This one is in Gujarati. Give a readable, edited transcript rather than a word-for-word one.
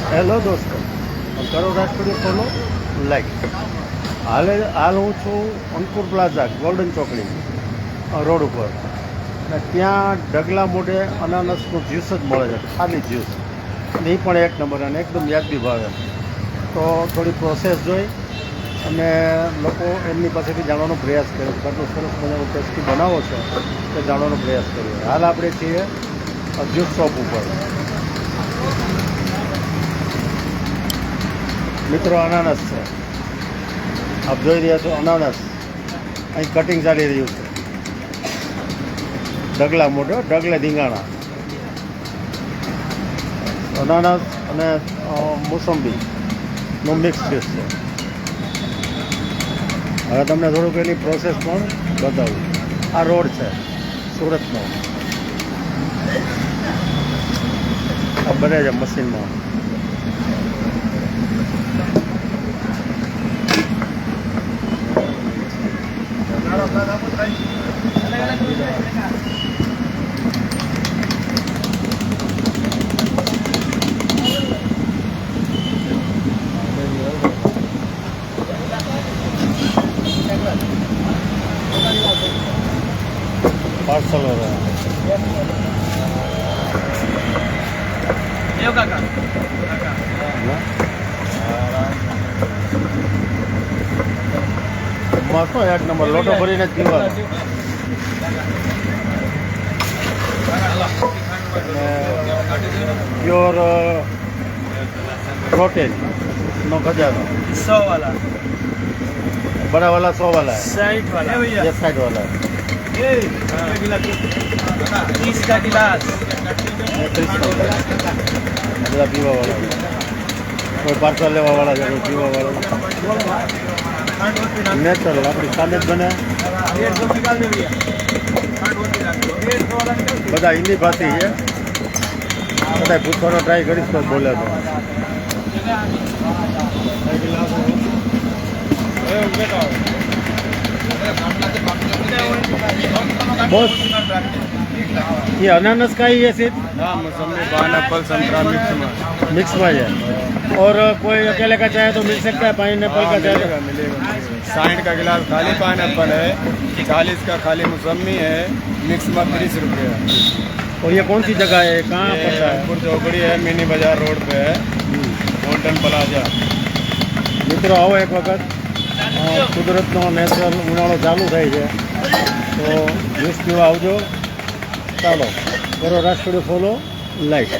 હેલો દોસ્તો, કરો રાજપીડી ફોલો લાઈક. હાલ હું છું અંકુર પ્લાઝા ગોલ્ડન ચોકડી રોડ ઉપર, અને ત્યાં ડગલા મોઢે અનાનસનું જ્યુસ જ મળે છે, ખાલી જ્યુસ. એ પણ એક નંબર અને એકદમ યાદવી ભાવે. તો થોડી પ્રોસેસ જોઈ અને લોકો એમની પાસેથી જાણવાનો પ્રયાસ કર્યો, કેટલું સરસ મજાનો ટેસ્ટી બનાવો છો તે જાણવાનો પ્રયાસ કર્યો. હાલ આપણે છીએ જ્યુસ શોપ ઉપર. મિત્રો, અનાનસ છે, આપ જોઈ રહ્યા છો. અનાનસ અહીં કટિંગ ચાલી રહ્યું છે. ડગલા મોઢે, ડગલે ધીંગાણા. અનાનસ અને મોસંબીનું મિક્સ જ્યુસ છે. હવે તમને થોડુંક એની પ્રોસેસ પણ બતાવું. આ રોડ છે સુરતનો, આ બને છે મશીનમાં. पार्सल हो रहा है। मस्त एक नंबर लोटो भरी ने पीवा। Pure protein no खजानो। 100 वाला, बड़ा वाला 100 वाला है, 60 वाला, ये 60 वाला है, 30 का गिलास, ये 30 का बड़ा पीवा वाला। कोई पार्सल लेवा वाला है, कोई पीवा वाला नेचुरल अपनी सामे ज बने। બધા હિન્દી ભાષી છે, બધા પૂછવાનો ટ્રાય કરીશ તો બોલે તો. बॉस, ये अनानस का ही है सिर्फ? हाँ, मौसमी, पाइनएप्पल, संतरा मिक्स में है। और कोई अकेले का चाहे तो मिल सकता है, पाइनएप्पल का चाहे तो? मिलेगा। 60 का गिलास खाली पाइनएप्पल है, 40 का खाली मौसमी है, मिक्स में 30 रुपये है। और ये कौन सी जगह है, कहाँ पड़ता है? अंकुर चौकड़ी है, मिनी बाजार रोड पे है, गोल्डन प्लाजा। મિત્રો, આવો એક વખત. કુદરતનો નેચરલ ઉનાળો ચાલુ થાય છે તો જ્યુસ પીવા આવજો. ચાલો, કરો રાજપીડી ફોલો લાઈક.